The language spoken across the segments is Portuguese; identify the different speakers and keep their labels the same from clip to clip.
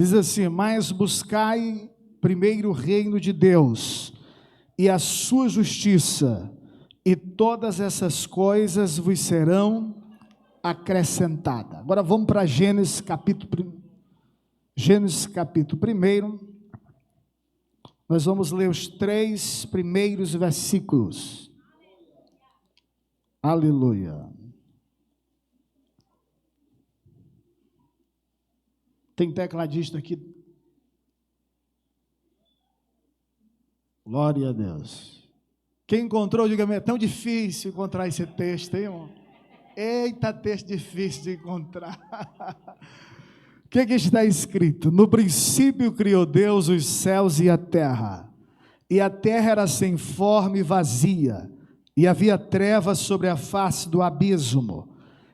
Speaker 1: Diz assim: mas buscai primeiro o reino de Deus e a sua justiça, e todas essas coisas vos serão acrescentadas. Agora vamos para Gênesis capítulo 1. Nós vamos ler os 3 primeiros versículos. Aleluia. Tem tecladista aqui? Glória a Deus. Quem encontrou, diga-me, é tão difícil encontrar esse texto, hein, irmão? Eita, texto difícil de encontrar. O que está escrito? No princípio criou Deus os céus e a terra era sem forma e vazia, e havia trevas sobre a face do abismo,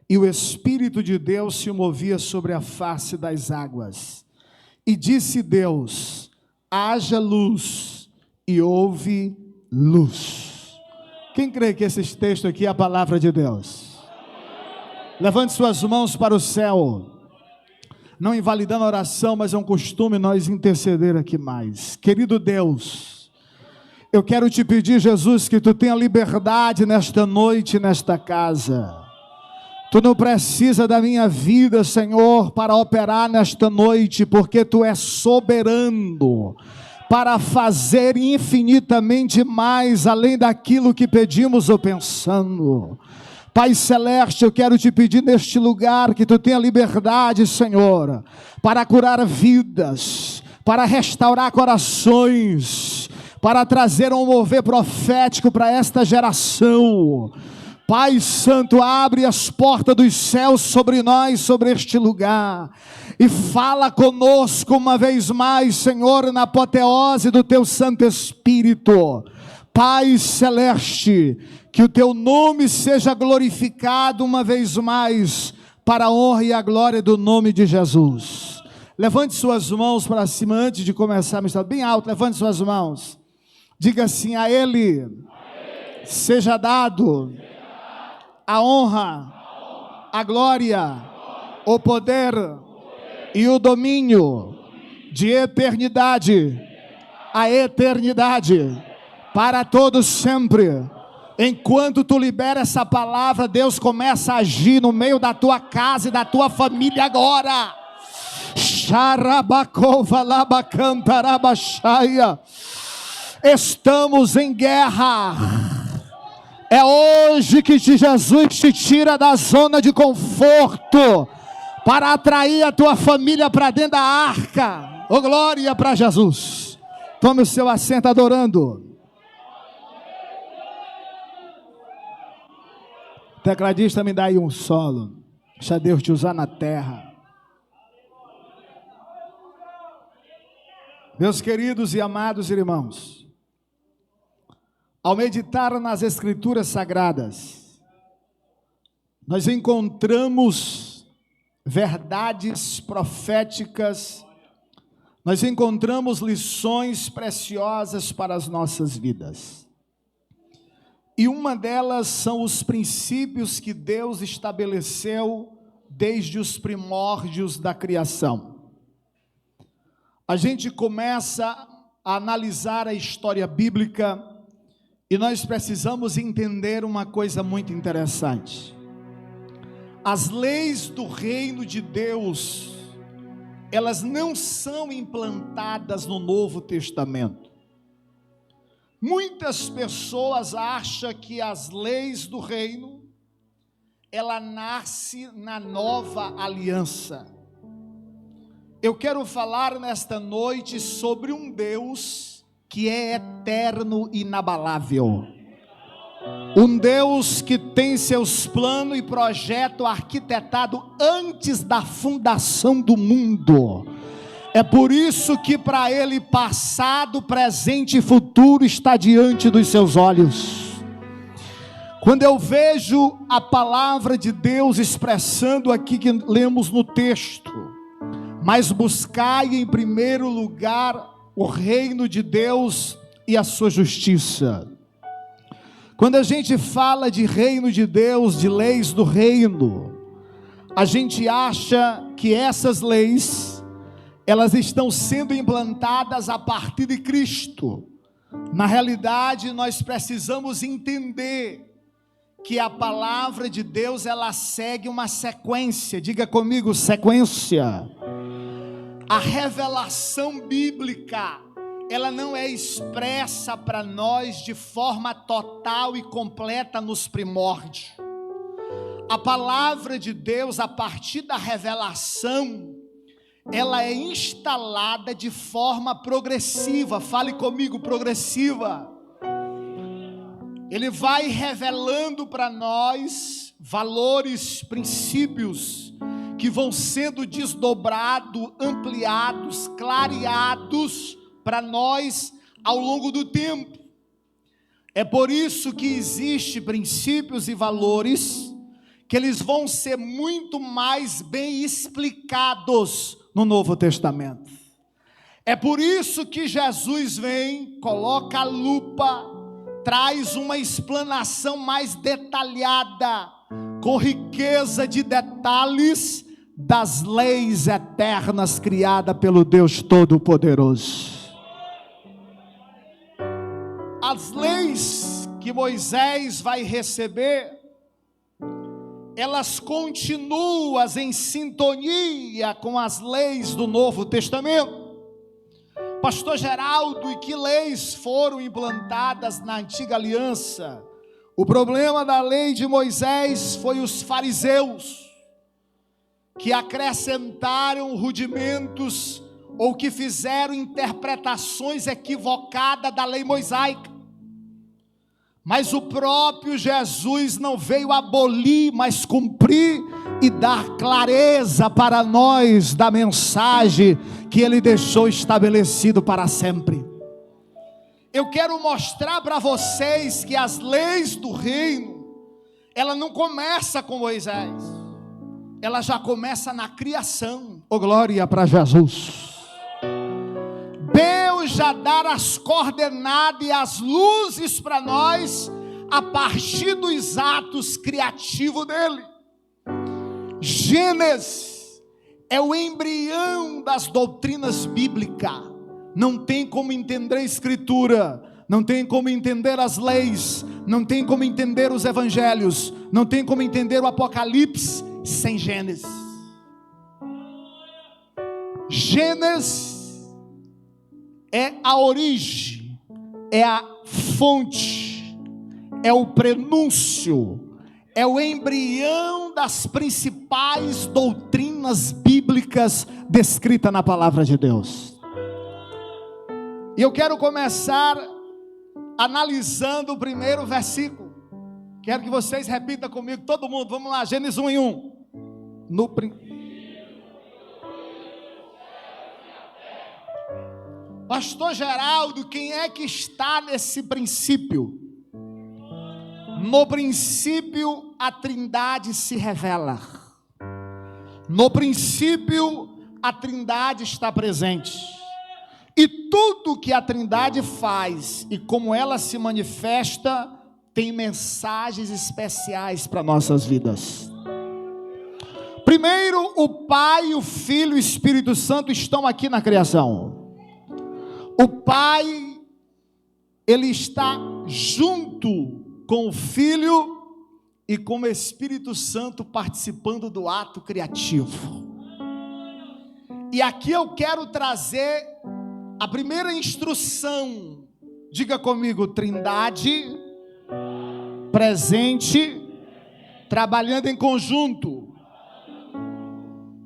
Speaker 1: e o Espírito de Deus se movia sobre a face das águas. E disse Deus: haja luz, e houve luz. Quem crê que esse texto aqui é a palavra de Deus? Levante suas mãos para o céu. Não invalidando a oração, mas é um costume nós interceder aqui mais. Querido Deus, eu quero te pedir, Jesus, que tu tenha liberdade nesta noite, nesta casa. Tu não precisa da minha vida, Senhor, para operar nesta noite, porque tu és soberano para fazer infinitamente mais, além daquilo que pedimos ou pensamos. Pai Celeste, eu quero te pedir neste lugar que tu tenha liberdade, Senhor, para curar vidas, para restaurar corações, para trazer um mover profético para esta geração. Pai Santo, abre as portas dos céus sobre nós, sobre este lugar, e fala conosco uma vez mais, Senhor, na apoteose do teu Santo Espírito. Pai Celeste, que o teu nome seja glorificado uma vez mais, para a honra e a glória do nome de Jesus. Levante suas mãos para cima antes de começar a mensagem, bem alto, levante suas mãos. Diga assim: a Ele seja dado a honra, a glória, o poder e o domínio de eternidade a eternidade, para todos sempre. Enquanto tu libera essa palavra, Deus começa a agir no meio da tua casa e da tua família agora. Estamos em guerra. É hoje que Jesus te tira da zona de conforto para atrair a tua família para dentro da arca. Oh, glória para Jesus. Tome o seu assento adorando. Tecladista, me dá aí um solo. Deixa Deus te usar na terra. Meus queridos e amados irmãos, ao meditar nas Escrituras Sagradas, nós encontramos verdades proféticas, nós encontramos lições preciosas para as nossas vidas. E uma delas são os princípios que Deus estabeleceu desde os primórdios da criação. A gente começa a analisar a história bíblica e nós precisamos entender uma coisa muito interessante. As leis do reino de Deus, elas não são implantadas no Novo Testamento. Muitas pessoas acham que as leis do reino, ela nasce na nova aliança. Eu quero falar nesta noite sobre um Deus que é eterno e inabalável. Um Deus que tem seus planos e projetos arquitetados antes da fundação do mundo. É por isso que para Ele passado, presente e futuro está diante dos seus olhos. Quando eu vejo a palavra de Deus expressando aqui que lemos no texto, mas buscai em primeiro lugar o reino de Deus e a sua justiça. Quando a gente fala de reino de Deus, de leis do reino, a gente acha que essas leis, elas estão sendo implantadas a partir de Cristo. Na realidade, nós precisamos entender que a palavra de Deus, ela segue uma sequência. Diga comigo, sequência. A revelação bíblica, ela não é expressa para nós de forma total e completa nos primórdios. A palavra de Deus, a partir da revelação, ela é instalada de forma progressiva. Fale comigo, progressiva. Ele vai revelando para nós valores, princípios que vão sendo desdobrados, ampliados, clareados para nós ao longo do tempo. É por isso que existem princípios e valores que eles vão ser muito mais bem explicados no Novo Testamento. É por isso que Jesus vem, coloca a lupa, traz uma explanação mais detalhada, com riqueza de detalhes das leis eternas criadas pelo Deus Todo-Poderoso. As leis que Moisés vai receber, elas continuam em sintonia com as leis do Novo Testamento. Pastor Geraldo, e que leis foram implantadas na antiga aliança? O problema da lei de Moisés foi os fariseus, que acrescentaram rudimentos ou que fizeram interpretações equivocadas da lei mosaica. Mas o próprio Jesus não veio abolir, mas cumprir e dar clareza para nós da mensagem que Ele deixou estabelecido para sempre. Eu quero mostrar para vocês que as leis do reino, ela não começa com Moisés, ela já começa na criação. Oh, glória para Jesus. Deus já dá as coordenadas e as luzes para nós a partir dos atos criativos dele. Gênesis é o embrião das doutrinas bíblicas. Não tem como entender a Escritura, não tem como entender as leis, não tem como entender os evangelhos, não tem como entender o Apocalipse sem Gênesis. Gênesis é a origem, é a fonte, é o prenúncio, é o embrião das principais doutrinas bíblicas descritas na palavra de Deus. E eu quero começar analisando o primeiro versículo. Quero que vocês repitam comigo, todo mundo, vamos lá, Gênesis 1:1. Pastor Geraldo, quem é que está nesse princípio? No princípio, a Trindade se revela. No princípio, a Trindade está presente. E tudo que a Trindade faz e como ela se manifesta, tem mensagens especiais para nossas vidas. Primeiro, o Pai, o Filho e o Espírito Santo estão aqui na criação. O Pai, Ele está junto com o Filho e com o Espírito Santo participando do ato criativo. E aqui eu quero trazer a primeira instrução. Diga comigo, Trindade, presente, trabalhando em conjunto.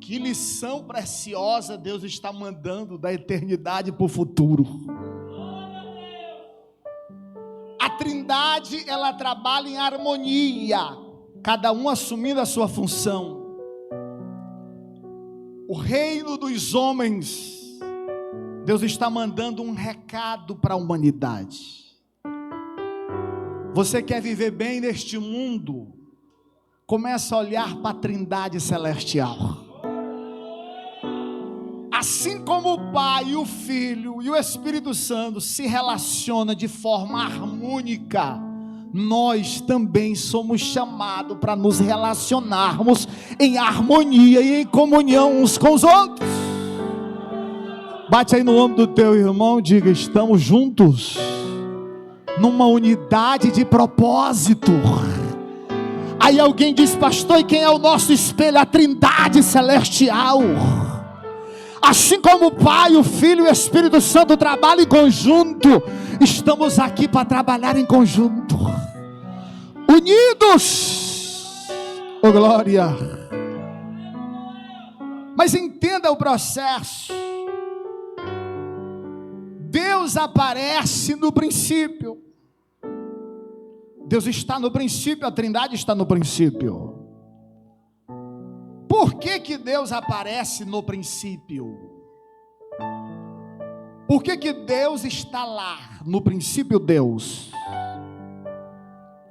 Speaker 1: Que lição preciosa Deus está mandando da eternidade para o futuro. A Trindade, ela trabalha em harmonia, cada um assumindo a sua função. O reino dos homens, Deus está mandando um recado para a humanidade. Você quer viver bem neste mundo? Começa a olhar para a Trindade celestial. Assim como o Pai, o Filho e o Espírito Santo se relacionam de forma harmônica, nós também somos chamados para nos relacionarmos em harmonia e em comunhão uns com os outros. Bate aí no ombro do teu irmão, diga: estamos juntos numa unidade de propósito. Aí alguém diz: pastor, e quem é o nosso espelho? A Trindade celestial. Assim como o Pai, o Filho e o Espírito Santo trabalham em conjunto, estamos aqui para trabalhar em conjunto, unidos. Oh glória! Mas entenda o processo. Deus aparece no princípio. Deus está no princípio, a Trindade está no princípio. Por que Deus aparece no princípio? Por que Deus está lá? No princípio, Deus.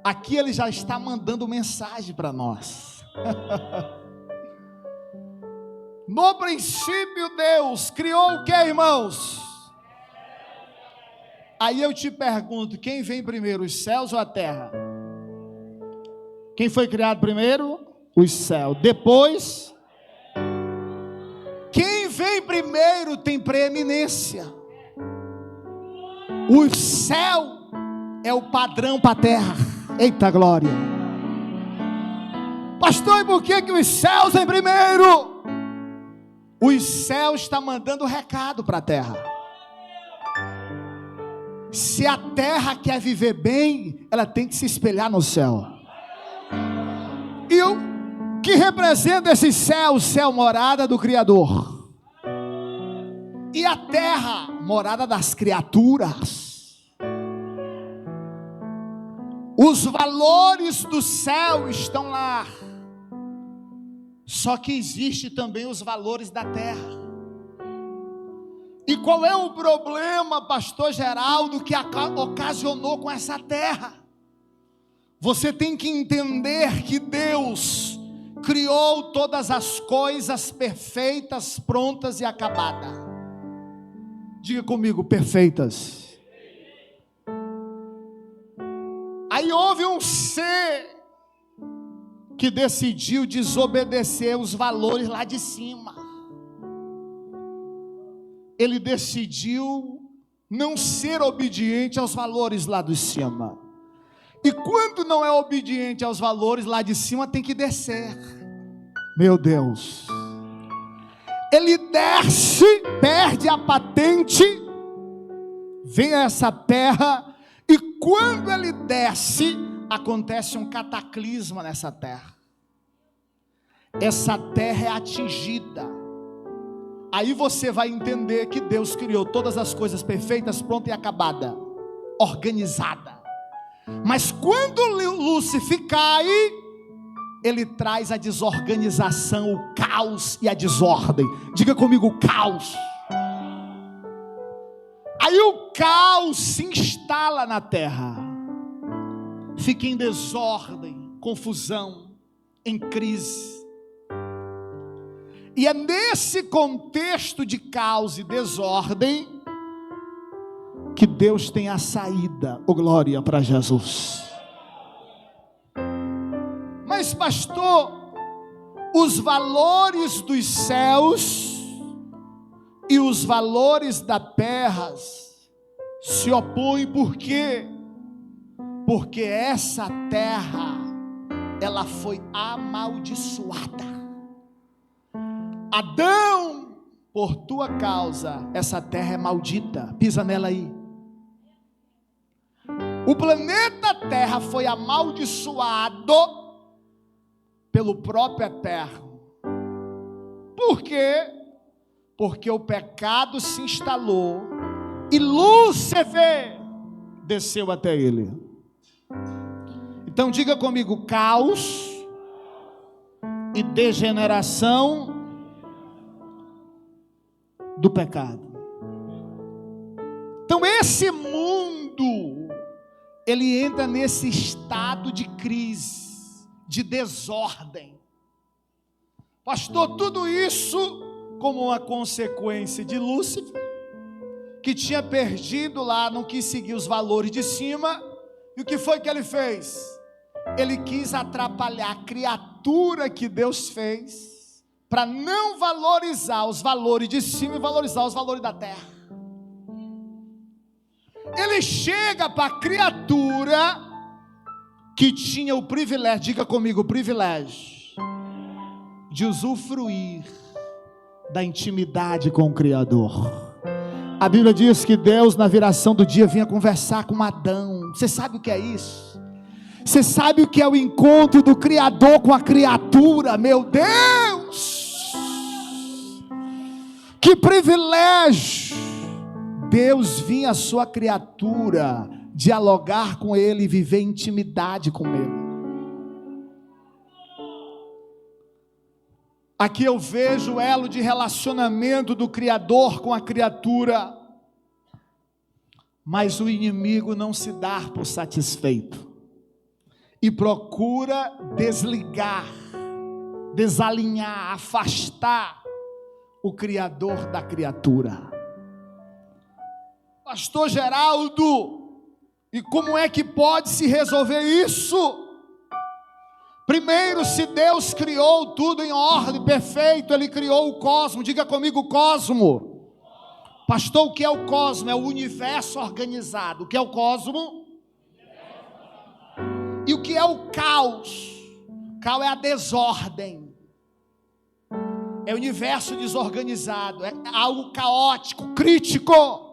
Speaker 1: Aqui Ele já está mandando mensagem para nós. No princípio, Deus criou o que, irmãos? Aí eu te pergunto: quem vem primeiro, os céus ou a terra? Quem foi criado primeiro? Os céus. Depois, quem vem primeiro tem preeminência. O céu é o padrão para a terra. Eita glória! Pastor, e por que os céus vêm primeiro? Os céus estão mandando recado para a terra. Se a terra quer viver bem, ela tem que se espelhar no céu. E o que representa esse céu? O céu, morada do Criador. E a terra, morada das criaturas. Os valores do céu estão lá. Só que existe também os valores da terra. E qual é o problema, pastor Geraldo, que ocasionou com essa terra? Você tem que entender que Deus criou todas as coisas perfeitas, prontas e acabadas. Diga comigo: perfeitas. Aí houve um ser que decidiu desobedecer os valores lá de cima. Ele decidiu não ser obediente aos valores lá de cima. E quando não é obediente aos valores lá de cima, tem que descer. Meu Deus. Ele desce, perde a patente, vem essa terra, e quando ele desce, acontece um cataclisma nessa terra. Essa terra é atingida. Aí você vai entender que Deus criou todas as coisas perfeitas, pronta e acabada, organizada. Mas quando Lúcifer cai, ele traz a desorganização, o caos e a desordem. Diga comigo: o caos. Aí o caos se instala na terra, fica em desordem, confusão, em crise. E é nesse contexto de caos e desordem que Deus tem a saída. Oh glória para Jesus. Mas pastor, os valores dos céus e os valores da terra se opõem. Por quê? Porque essa terra, ela foi amaldiçoada. Adão, por tua causa, essa terra é maldita. Pisa nela aí. O planeta Terra foi amaldiçoado pelo próprio Eterno. Por quê? Porque o pecado se instalou e Lúcifer desceu até ele. Então diga comigo: caos e degeneração do pecado. Então esse mundo, ele entra nesse estado de crise, de desordem. Pastor, tudo isso como uma consequência de Lúcifer, que tinha perdido lá, não quis seguir os valores de cima. E o que foi que ele fez? Ele quis atrapalhar a criatura que Deus fez para não valorizar os valores de cima e valorizar os valores da terra. Ele chega para a criatura que tinha o privilégio, diga comigo, o privilégio de usufruir da intimidade com o Criador. A Bíblia diz que Deus, na viração do dia, vinha conversar com Adão. Você sabe o que é isso? Você sabe o que é o encontro do Criador com a criatura? Meu Deus! Que privilégio! Deus vinha à sua criatura dialogar com ele e viver intimidade com ele. Aqui eu vejo o elo de relacionamento do Criador com a criatura, mas o inimigo não se dá por satisfeito e procura desligar, desalinhar, afastar o Criador da criatura. Pastor Geraldo, e como é que pode se resolver isso? Primeiro, se Deus criou tudo em ordem, perfeito, Ele criou o cosmo, diga comigo, cosmo. Pastor, o que é o cosmo? É o universo organizado. O que é o cosmo? E o que é o caos? O caos é a desordem. É o universo desorganizado, é algo caótico, crítico.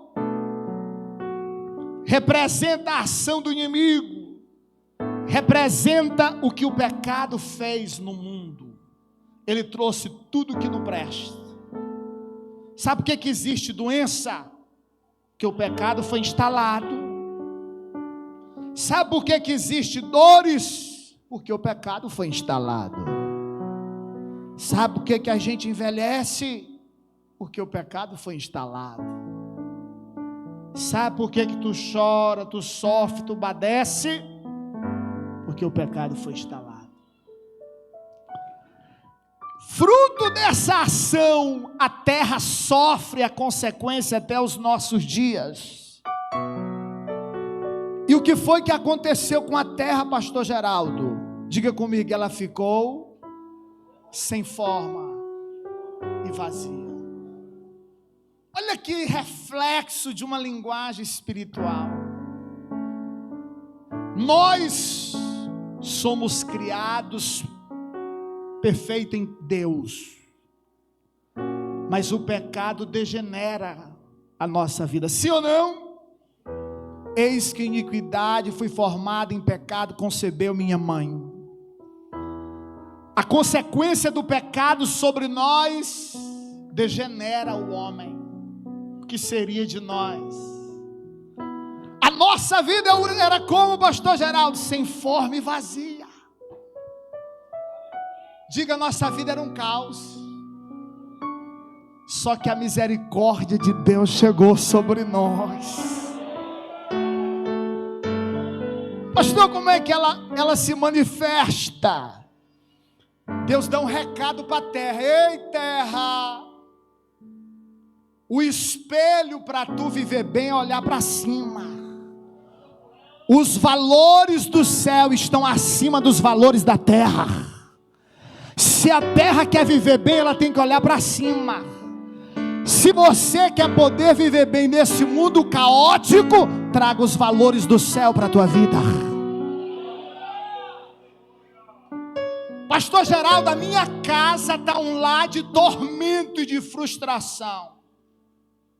Speaker 1: Representa a ação do inimigo. Representa o que o pecado fez no mundo. Ele trouxe tudo que não presta. Sabe por que existe doença? Porque o pecado foi instalado. Sabe por que existe dores? Porque o pecado foi instalado. Sabe por que a gente envelhece? Porque o pecado foi instalado. Sabe por que tu chora, tu sofre, tu padece? Porque o pecado foi instalado. Fruto dessa ação, a terra sofre a consequência até os nossos dias. E o que foi que aconteceu com a terra, pastor Geraldo? Diga comigo, ela ficou sem forma e vazia. Olha que reflexo de uma linguagem espiritual. Nós somos criados perfeitos em Deus, mas o pecado degenera a nossa vida, sim ou não? Eis que iniquidade fui formado em pecado, concebeu minha mãe. A consequência do pecado sobre nós degenera o homem. O que seria de nós? A nossa vida era como, pastor Geraldo, sem forma e vazia. Diga, nossa vida era um caos. Só que a misericórdia de Deus chegou sobre nós. Pastor, como é que ela se manifesta? Deus dá um recado para a terra. Ei, terra, o espelho para tu viver bem é olhar para cima. Os valores do céu estão acima dos valores da terra. Se a terra quer viver bem, ela tem que olhar para cima. Se você quer poder viver bem nesse mundo caótico, traga os valores do céu para a tua vida. Pastor Geraldo, a minha casa está um lar de tormento e de frustração.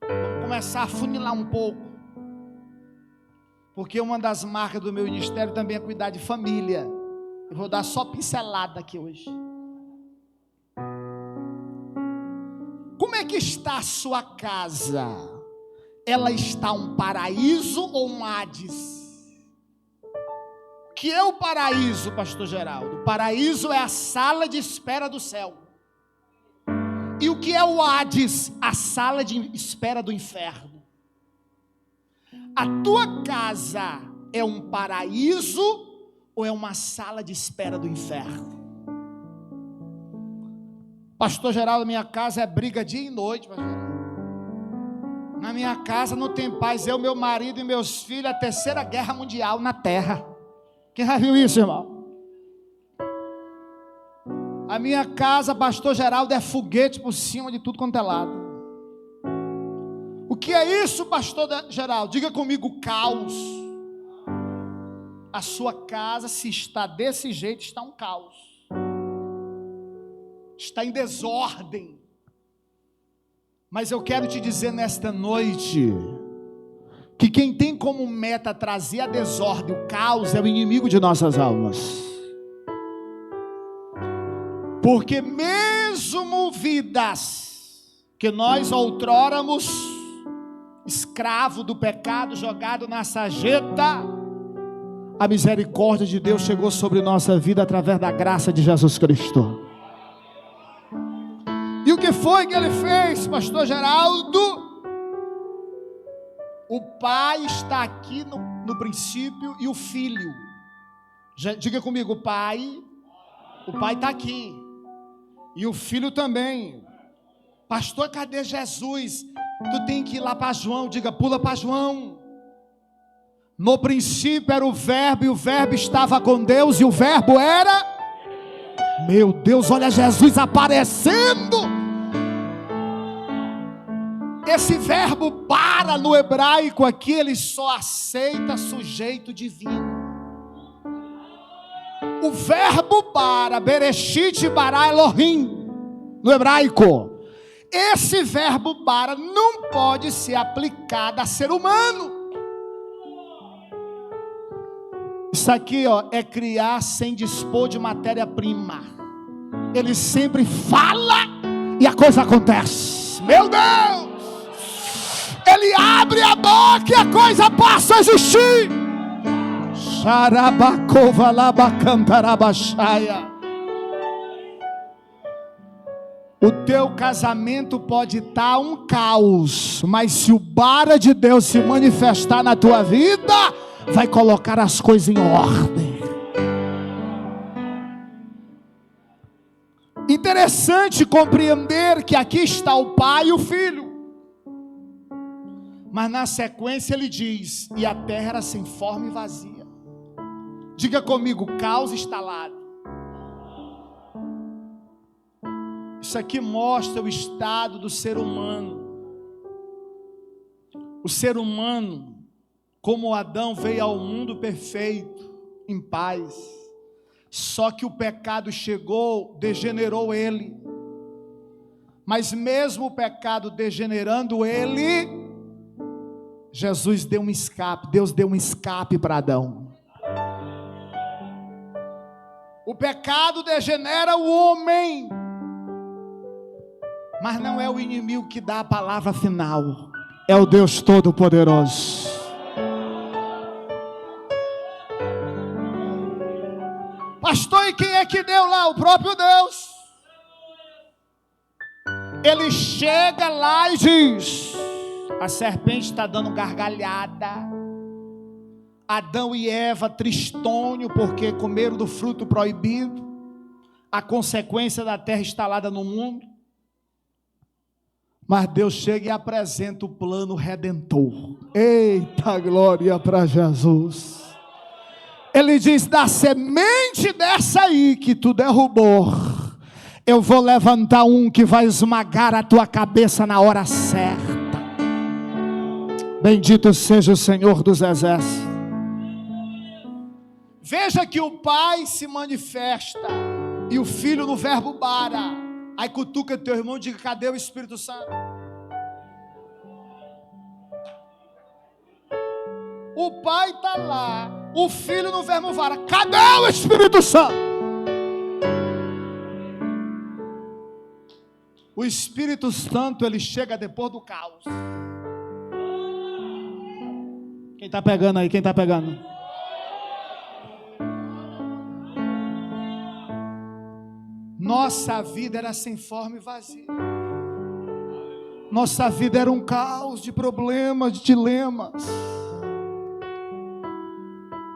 Speaker 1: Vamos começar a funilar um pouco. Porque uma das marcas do meu ministério também é cuidar de família. Eu vou dar só pincelada aqui hoje. Como é que está a sua casa? Ela está um paraíso ou um Hades? O que é o paraíso, pastor Geraldo? O paraíso é a sala de espera do céu. E o que é o Hades? A sala de espera do inferno. A tua casa é um paraíso ou é uma sala de espera do inferno? Pastor Geraldo, minha casa é briga dia e noite, pastor Geraldo. Na minha casa não tem paz, eu, meu marido e meus filhos, a terceira guerra mundial na terra. Quem já viu isso, irmão? A minha casa, pastor Geraldo, é foguete por cima de tudo quanto é lado. O que é isso, pastor Geraldo? Diga comigo, caos. A sua casa, se está desse jeito, está um caos. Está em desordem. Mas eu quero te dizer nesta noite que quem tem como meta trazer a desordem, o caos, é o inimigo de nossas almas. Porque mesmo vidas que nós outróramos escravo do pecado, jogado na sarjeta, a misericórdia de Deus chegou sobre nossa vida através da graça de Jesus Cristo. E o que foi que ele fez, pastor Geraldo? O pai está aqui no princípio e o filho. Diga comigo, o pai está aqui. E o filho também. Pastor, cadê Jesus? Tu tem que ir lá para João. Diga, pula para João. No princípio era o verbo, e o verbo estava com Deus, e o verbo era... Meu Deus, olha Jesus aparecendo. Esse verbo para no hebraico aqui, ele só aceita sujeito divino. O verbo para, Bereshit bara Elohim, no hebraico. Esse verbo para não pode ser aplicado a ser humano. Isso aqui, é criar sem dispor de matéria-prima. Ele sempre fala e a coisa acontece. Meu Deus! Ele abre a boca e a coisa passa a existir. Xarabacova labacantarabachaya. O teu casamento pode estar um caos, mas se o bara de Deus se manifestar na tua vida, vai colocar as coisas em ordem. Interessante compreender que aqui está o pai e o filho. Mas na sequência ele diz: e a terra era sem forma e vazia. Diga comigo, caos instalado. Isso aqui mostra o estado do ser humano. O ser humano, como Adão, veio ao mundo perfeito, em paz. Só que o pecado chegou, degenerou ele. Mas mesmo o pecado degenerando ele, Jesus deu um escape, Deus deu um escape para Adão. O pecado degenera o homem, mas não é o inimigo que dá a palavra final, é o Deus Todo-Poderoso. Pastor, e quem é que deu lá? O próprio Deus. Ele chega lá e diz: a serpente está dando gargalhada. Adão e Eva tristônio porque comeram do fruto proibido. A consequência da terra instalada no mundo. Mas Deus chega e apresenta o plano redentor. Eita glória para Jesus. Ele diz: da semente dessa aí que tu derrubou, eu vou levantar um que vai esmagar a tua cabeça na hora certa. Bendito seja o Senhor dos Exércitos. Veja que o pai se manifesta e o filho no verbo bara. Aí cutuca teu irmão e diga: cadê o Espírito Santo? O pai está lá, o filho no verbo vara. Cadê o Espírito Santo? O Espírito Santo, ele chega depois do caos. Quem está pegando aí? Quem está pegando? Nossa vida era sem forma e vazia. Nossa vida era um caos de problemas, de dilemas.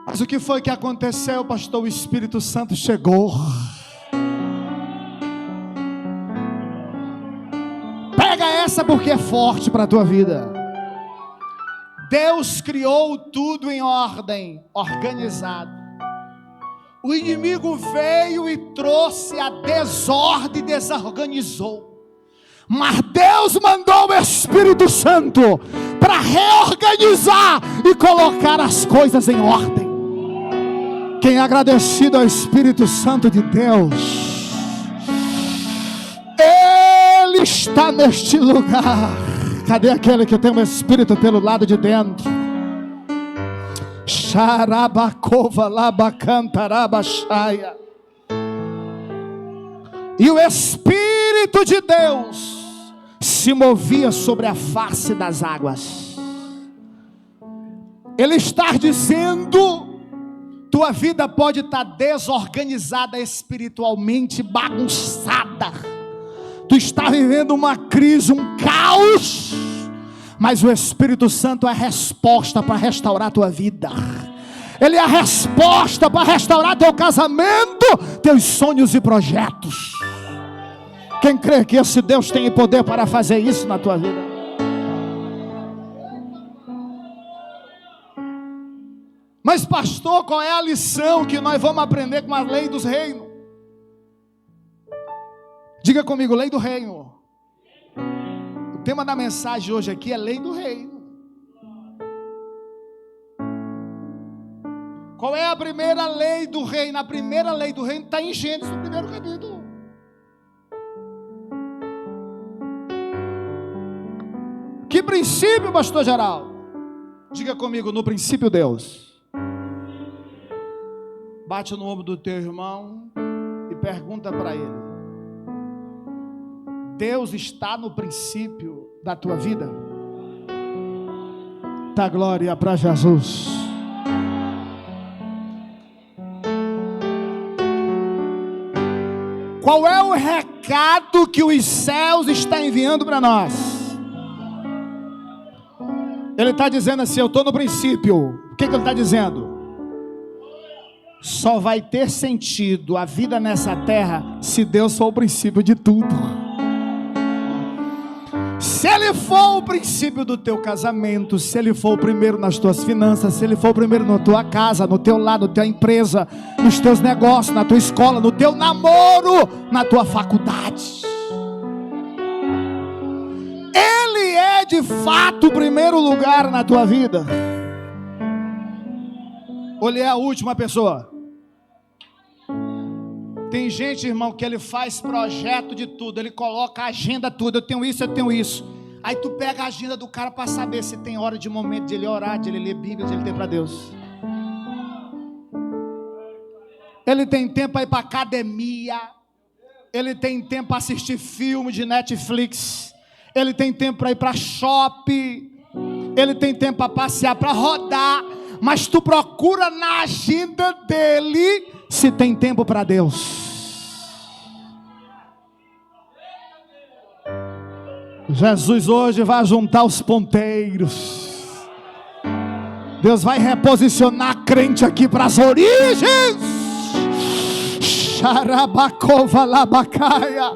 Speaker 1: Mas o que foi que aconteceu, pastor? O Espírito Santo chegou. Pega essa porque é forte para a tua vida. Deus criou tudo em ordem, organizado. O inimigo veio e trouxe a desordem e desorganizou. Mas Deus mandou o Espírito Santo para reorganizar e colocar as coisas em ordem. Quem é agradecido ao Espírito Santo de Deus, Ele está neste lugar. Cadê aquele que tem o Espírito pelo lado de dentro? Xarabacova labacantarabachaya. E o Espírito de Deus se movia sobre a face das águas. Ele está dizendo: tua vida pode estar desorganizada espiritualmente, bagunçada. Tu está vivendo uma crise, um caos, mas o Espírito Santo é a resposta para restaurar a tua vida. Ele é a resposta para restaurar teu casamento, teus sonhos e projetos. Quem crê que esse Deus tem poder para fazer isso na tua vida? Mas pastor, qual é a lição que nós vamos aprender com a lei dos reinos? Diga comigo, lei do reino. O tema da mensagem hoje aqui é lei do reino. Qual é a primeira lei do reino? A primeira lei do reino está em Gênesis, no primeiro capítulo. Que princípio, pastor Geraldo? Diga comigo, no princípio Deus. Bate no ombro do teu irmão e pergunta para ele: Deus está no princípio da tua vida? Dá glória para Jesus. Qual é o recado que os céus estão enviando para nós? Ele está dizendo assim: eu estou no princípio. O que ele está dizendo? Só vai ter sentido a vida nessa terra se Deus for o princípio de tudo. Se Ele for o princípio do teu casamento, se Ele for o primeiro nas tuas finanças, se Ele for o primeiro na tua casa, no teu lar, na tua empresa, nos teus negócios, na tua escola, no teu namoro, na tua faculdade, Ele é de fato o primeiro lugar na tua vida. Olha a última pessoa. Tem gente, irmão, que ele faz projeto de tudo, ele coloca a agenda tudo, eu tenho isso, eu tenho isso. Aí tu pega a agenda do cara para saber se tem hora de momento de ele orar, de ele ler Bíblia, de ele ter para Deus. Ele tem tempo para ir para academia, ele tem tempo para assistir filme de Netflix, ele tem tempo para ir para shopping, ele tem tempo para passear, para rodar, mas tu procura na agenda dele se tem tempo para Deus. Jesus hoje vai juntar os ponteiros. Deus vai reposicionar crente aqui para as origens. Xarabacova labacaia.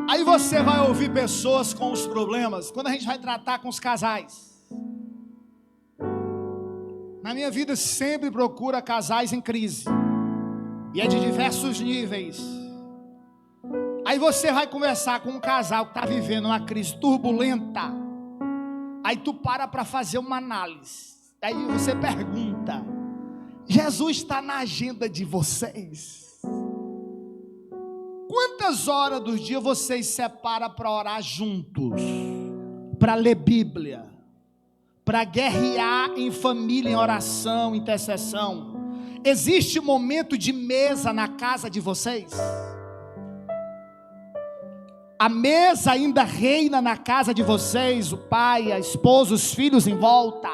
Speaker 1: Aí você vai ouvir pessoas com os problemas. Quando a gente vai tratar com os casais, na minha vida sempre procura casais em crise, e é de diversos níveis. Aí você vai conversar com um casal que está vivendo uma crise turbulenta. Aí tu para fazer uma análise. Aí você pergunta: Jesus está na agenda de vocês? Quantas horas do dia vocês separam para orar juntos? Para ler Bíblia? Para guerrear em família, em oração, intercessão? Existe momento de mesa na casa de vocês? A mesa ainda reina na casa de vocês? O pai, a esposa, os filhos em volta?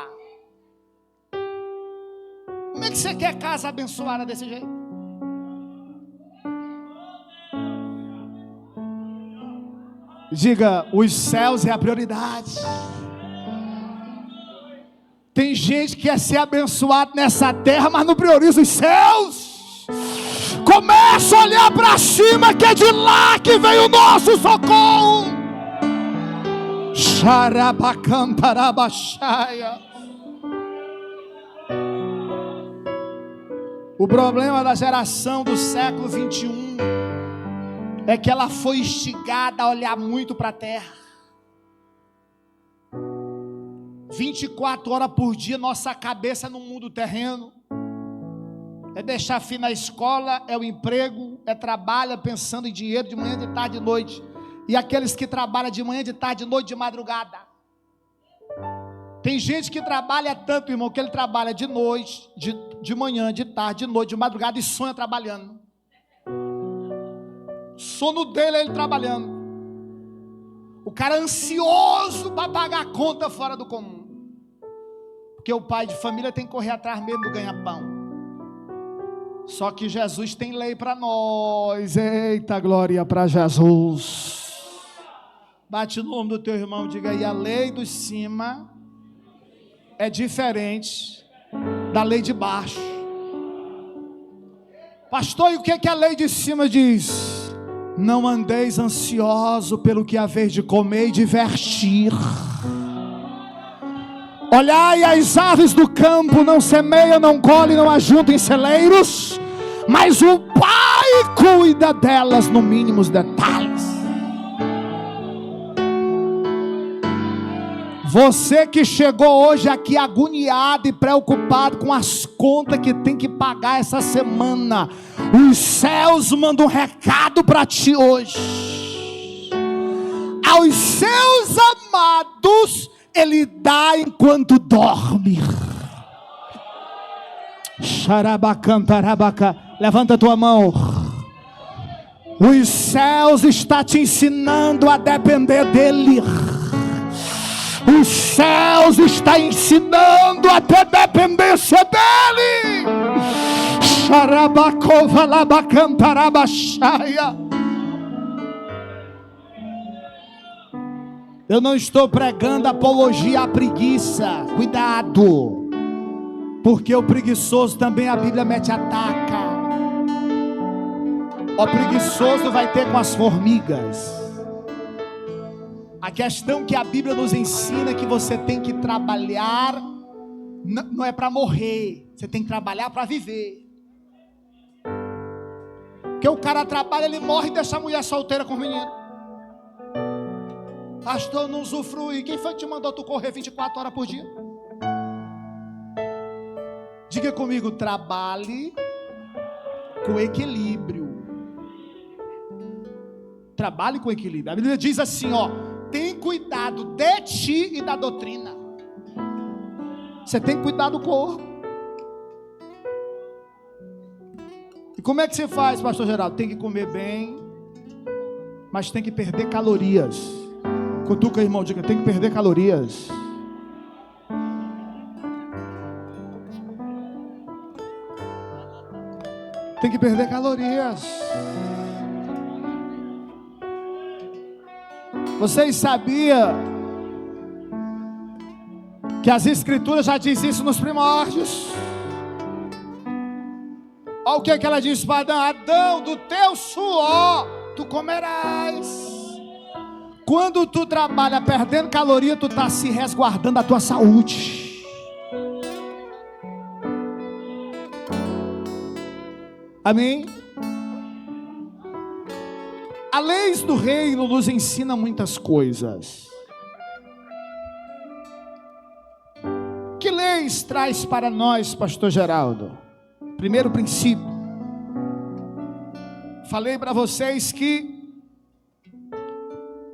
Speaker 1: Como é que você quer casa abençoada desse jeito? Diga, os céus é a prioridade. Tem gente que quer ser abençoado nessa terra, mas não prioriza os céus. Começa a olhar para cima, que é de lá que vem o nosso socorro. Xarabacantarabachaya. O problema da geração do século 21 é que ela foi instigada a olhar muito para a terra. 24 horas por dia, nossa cabeça no mundo terreno. É deixar filho na escola, é o emprego, é trabalho, pensando em dinheiro de manhã, de tarde, de noite. E aqueles que trabalham de manhã, de tarde, de noite, de madrugada. Tem gente que trabalha tanto, irmão, que ele trabalha de noite, de manhã, de tarde, de noite, de madrugada e sonha trabalhando. O sono dele é ele trabalhando. O cara ansioso para pagar a conta fora do comum. Porque o pai de família tem que correr atrás mesmo do ganha-pão. Só que Jesus tem lei para nós. Eita, glória para Jesus. Bate no nome do teu irmão, diga aí: a lei do cima é diferente da lei de baixo. Pastor, e o que é que a lei de cima diz? Não andeis ansioso pelo que haver de comer e de vestir. Olhai as aves do campo, não semeiam, não colhem, não ajuntam em celeiros, mas o Pai cuida delas no mínimos detalhes. Você que chegou hoje aqui agoniado e preocupado com as contas que tem que pagar essa semana, os céus mandam um recado para ti hoje. Aos seus amados Ele dá enquanto dorme. Xarabacantarabaca. Levanta a tua mão. Os céus estão te ensinando a depender dEle. Os céus estão ensinando a ter dependência dEle. Xarabacovalabacantarabachaya. Eu não estou pregando apologia à preguiça. Cuidado. Porque o preguiçoso também a Bíblia mete ataca. O preguiçoso vai ter com as formigas. A questão que a Bíblia nos ensina é que você tem que trabalhar, não é para morrer. Você tem que trabalhar para viver. Porque o cara trabalha, ele morre e deixa a mulher solteira com o menino. Pastor, não usufrui. Quem foi que te mandou tu correr 24 horas por dia? Diga comigo: trabalhe com equilíbrio. Trabalhe com equilíbrio. A Bíblia diz assim, ó: tem cuidado de ti e da doutrina. Você tem que cuidar do corpo. E como é que você faz, pastor Geraldo? Tem que comer bem, mas tem que perder calorias. Cutuca, irmão, diga: tem que perder calorias. Tem que perder calorias. Vocês sabiam que as escrituras já dizem isso nos primórdios? Olha o que ela diz para Adão: Adão, do teu suor tu comerás. Quando tu trabalha perdendo caloria, tu está se resguardando a tua saúde. Amém? A lei do reino nos ensina muitas coisas. Que leis traz para nós, pastor Geraldo? Primeiro princípio. Falei para vocês que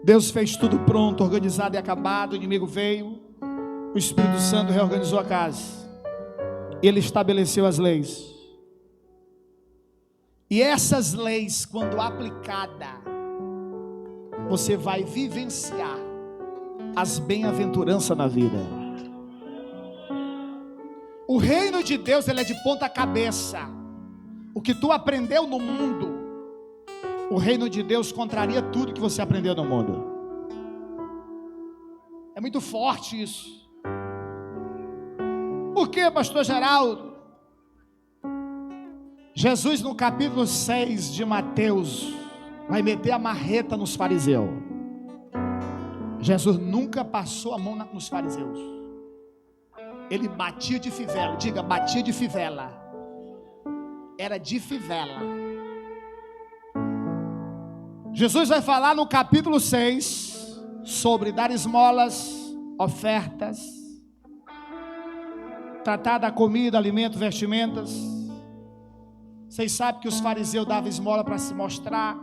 Speaker 1: Deus fez tudo pronto, organizado e acabado. O inimigo veio, o Espírito Santo reorganizou a casa. Ele estabeleceu as leis. E essas leis, quando aplicada, você vai vivenciar as bem-aventuranças na vida. O reino de Deus, ele é de ponta cabeça. O que tu aprendeu no mundo, o reino de Deus contraria tudo que você aprendeu no mundo. É muito forte isso. Por que, pastor Geraldo? Jesus, no capítulo 6 de Mateus, vai meter a marreta nos fariseus. Jesus nunca passou a mão nos fariseus. Ele batia de fivela. Diga: batia de fivela. era de fivela. Jesus vai falar no capítulo 6 sobre dar esmolas, ofertas, tratar da comida, alimento, vestimentas. Vocês sabem que os fariseus davam esmola para se mostrar.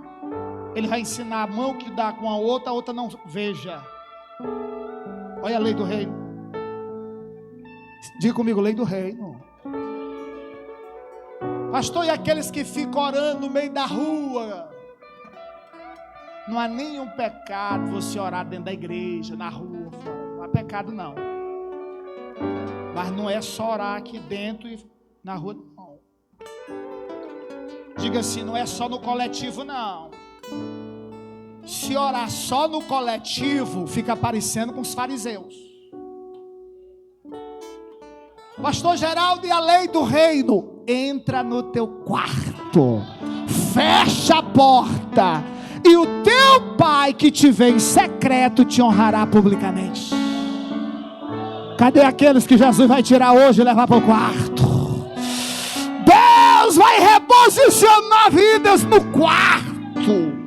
Speaker 1: Ele vai ensinar a mão que dá com a outra não veja. Olha a lei do reino. Diga comigo, lei do reino. Pastor, e aqueles que ficam orando no meio da rua? Não há nenhum pecado você orar dentro da igreja, na rua, fora. Não há pecado não. Mas não é só orar aqui dentro e na rua não. Diga assim, não é só no coletivo não. Se orar só no coletivo, fica parecendo com os fariseus. Pastor Geraldo, e a lei do reino? Entra no teu quarto, fecha a porta, e o teu pai que te vê em secreto te honrará publicamente. Cadê aqueles que Jesus vai tirar hoje e levar para o quarto? Deus vai reposicionar vidas no quarto.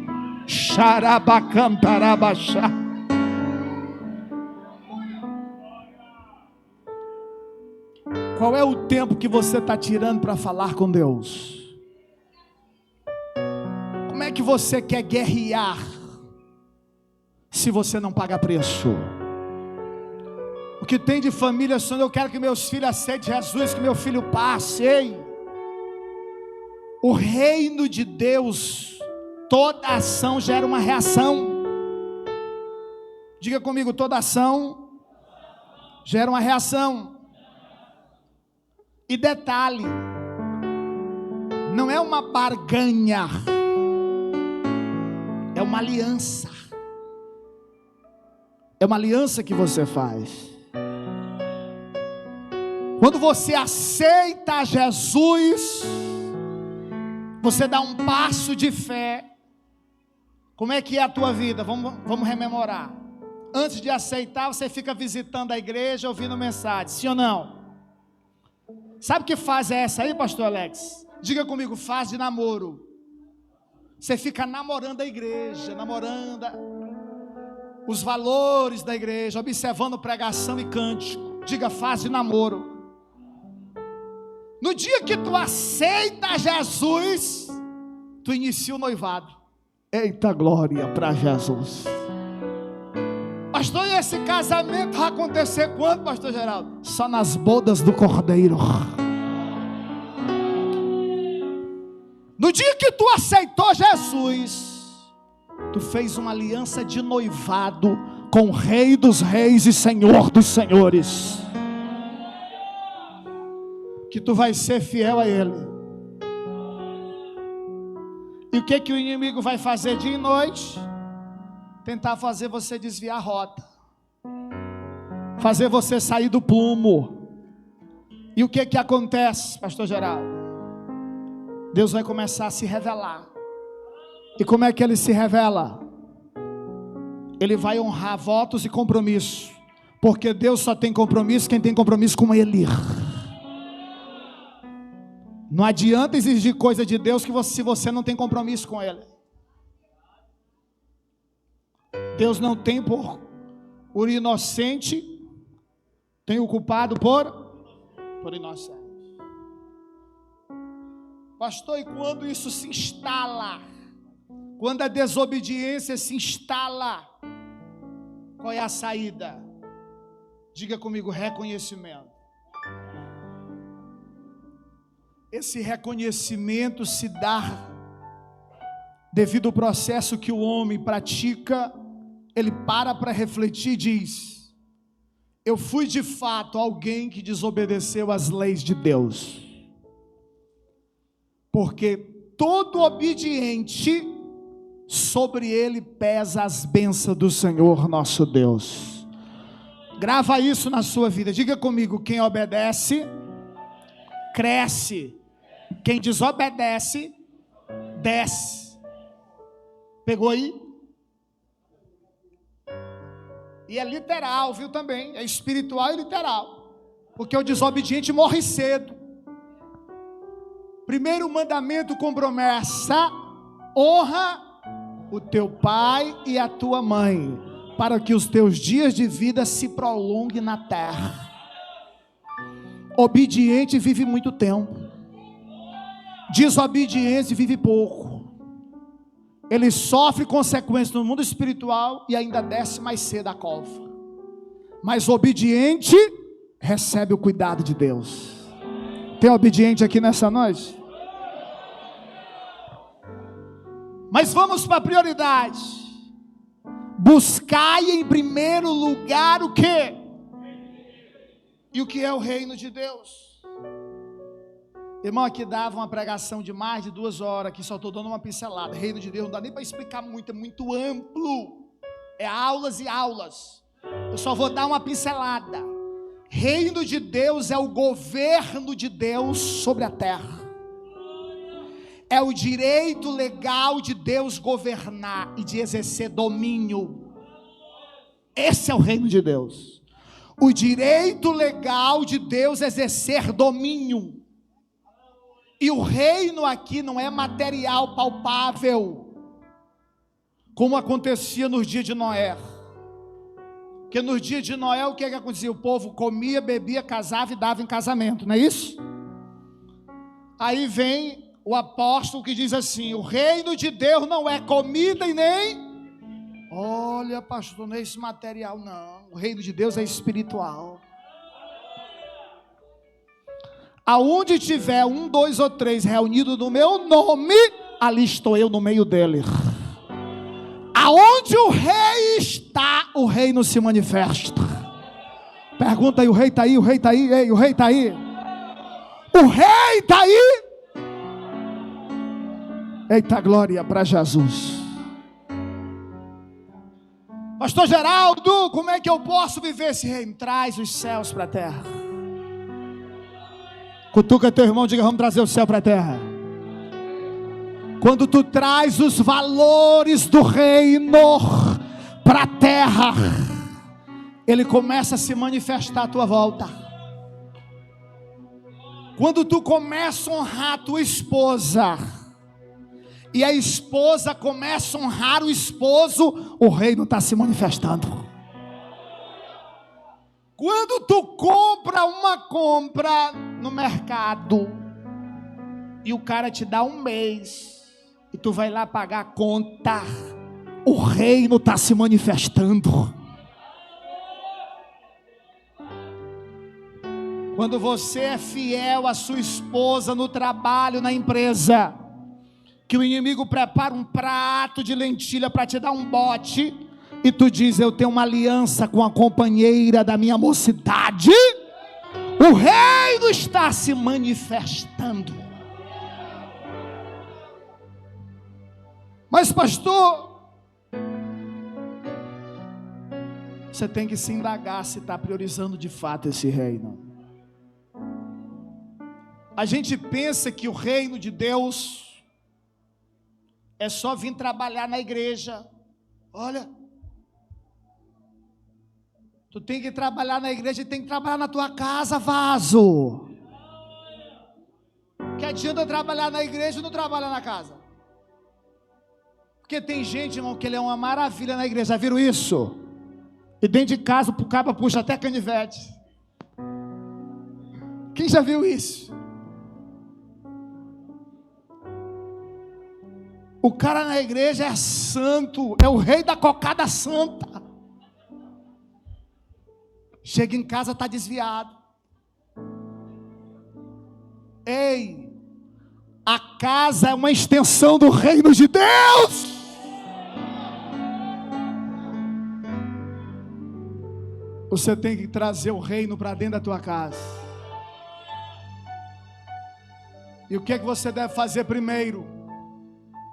Speaker 1: Xarabacantarabachá. Qual é o tempo que você está tirando para falar com Deus? Como é que você quer guerrear se você não paga preço? O que tem de família, Senhor, eu quero que meus filhos aceitem Jesus, que meu filho passe. Ei, o reino de Deus, toda ação gera uma reação. Diga comigo, toda ação gera uma reação. E detalhe, não é uma barganha, é uma aliança. É uma aliança que você faz. Quando você aceita Jesus, você dá um passo de fé. Como é que é a tua vida? Vamos rememorar. Antes de aceitar, você fica visitando a igreja, ouvindo mensagem, sim ou não? Sabe que fase é essa aí, pastor Alex? Diga comigo, fase de namoro. Você fica namorando a igreja, namorando os valores da igreja, observando pregação e cântico. Diga, fase de namoro. No dia que tu aceita Jesus, tu inicia o noivado. Eita glória para Jesus. Pastor, e esse casamento vai acontecer quando, pastor Geraldo? Só nas bodas do Cordeiro. No dia que tu aceitou Jesus, tu fez uma aliança de noivado com o Rei dos Reis e Senhor dos Senhores. Que tu vai ser fiel a Ele. E o que o inimigo vai fazer dia e noite? Tentar fazer você desviar a rota, fazer você sair do prumo. E o que acontece, pastor Geraldo? Deus vai começar a se revelar. E como é que Ele se revela? Ele vai honrar votos e compromissos, porque Deus só tem compromisso quem tem compromisso com Ele. Não adianta exigir coisa de Deus se você não tem compromisso com Ele. Deus não tem por inocente, tem o culpado por inocente. Pastor, e quando isso se instala, quando a desobediência se instala, qual é a saída? Diga comigo, reconhecimento. Esse reconhecimento se dá devido ao processo que o homem pratica. Ele para refletir e diz: eu fui de fato alguém que desobedeceu às leis de Deus, porque todo obediente, sobre ele pesa as bênçãos do Senhor nosso Deus. Grava isso na sua vida, diga comigo, quem obedece, cresce, quem desobedece, desce. Pegou aí? E é literal, viu também, é espiritual e literal, porque o desobediente morre cedo. Primeiro mandamento com promessa: honra o teu pai e a tua mãe, para que os teus dias de vida se prolonguem na terra. Obediente vive muito tempo, desobediente vive pouco. Ele sofre consequências no mundo espiritual e ainda desce mais cedo a cova. Mas obediente recebe o cuidado de Deus. Tem obediente aqui nessa noite? Mas vamos para a prioridade. Buscai em primeiro lugar o quê? E o que é o reino de Deus? Irmão, aqui dava uma pregação de mais de 2 horas, que só estou dando uma pincelada. Reino de Deus não dá nem para explicar muito, é muito amplo. É aulas e aulas. Eu só vou dar uma pincelada. Reino de Deus é o governo de Deus sobre a terra. É o direito legal de Deus governar e de exercer domínio. Esse é o reino de Deus. O direito legal de Deus exercer domínio. E o reino aqui não é material palpável, como acontecia nos dias de Noé. Porque nos dias de Noé, o que acontecia? O povo comia, bebia, casava e dava em casamento, não é isso? Aí vem o apóstolo que diz assim: o reino de Deus não é comida e nem... Olha, pastor, não é esse material não. O reino de Deus é espiritual. Aonde tiver 1, 2 ou 3 reunidos no meu nome, ali estou eu no meio dele. Aonde o rei está, o reino se manifesta. Pergunta aí: o rei está aí? O rei está aí? Ei, o rei está aí? O rei está aí? Eita glória para Jesus. Pastor Geraldo, como é que eu posso viver esse reino? Traz os céus para a terra. Cutuca teu irmão, diga: vamos trazer o céu para a terra. Quando tu traz os valores do reino para a terra, ele começa a se manifestar à tua volta. Quando tu começa a honrar a tua esposa, e a esposa começa a honrar o esposo, o reino está se manifestando. Quando tu compra uma compra no mercado, e o cara te dá 1 mês, e tu vai lá pagar a conta, o reino está se manifestando. Quando você é fiel à sua esposa no trabalho, na empresa, que o inimigo prepara um prato de lentilha para te dar um bote, e tu diz: eu tenho uma aliança com a companheira da minha mocidade, o reino está se manifestando. Mas pastor, você tem que se indagar se está priorizando de fato esse reino. A gente pensa que o reino de Deus é só vir trabalhar na igreja. Olha, tu tem que trabalhar na igreja e tem que trabalhar na tua casa, vaso. Que adianta trabalhar na igreja e não trabalhar na casa? Porque tem gente, irmão, que ele é uma maravilha na igreja. Já viram isso? E dentro de casa o cabo puxa até canivete. Quem já viu isso? O cara na igreja é santo, é o rei da cocada santa. Chega em casa, está desviado. Ei, a casa é uma extensão do reino de Deus. Você tem que trazer o reino para dentro da tua casa. E o que é que você deve fazer primeiro?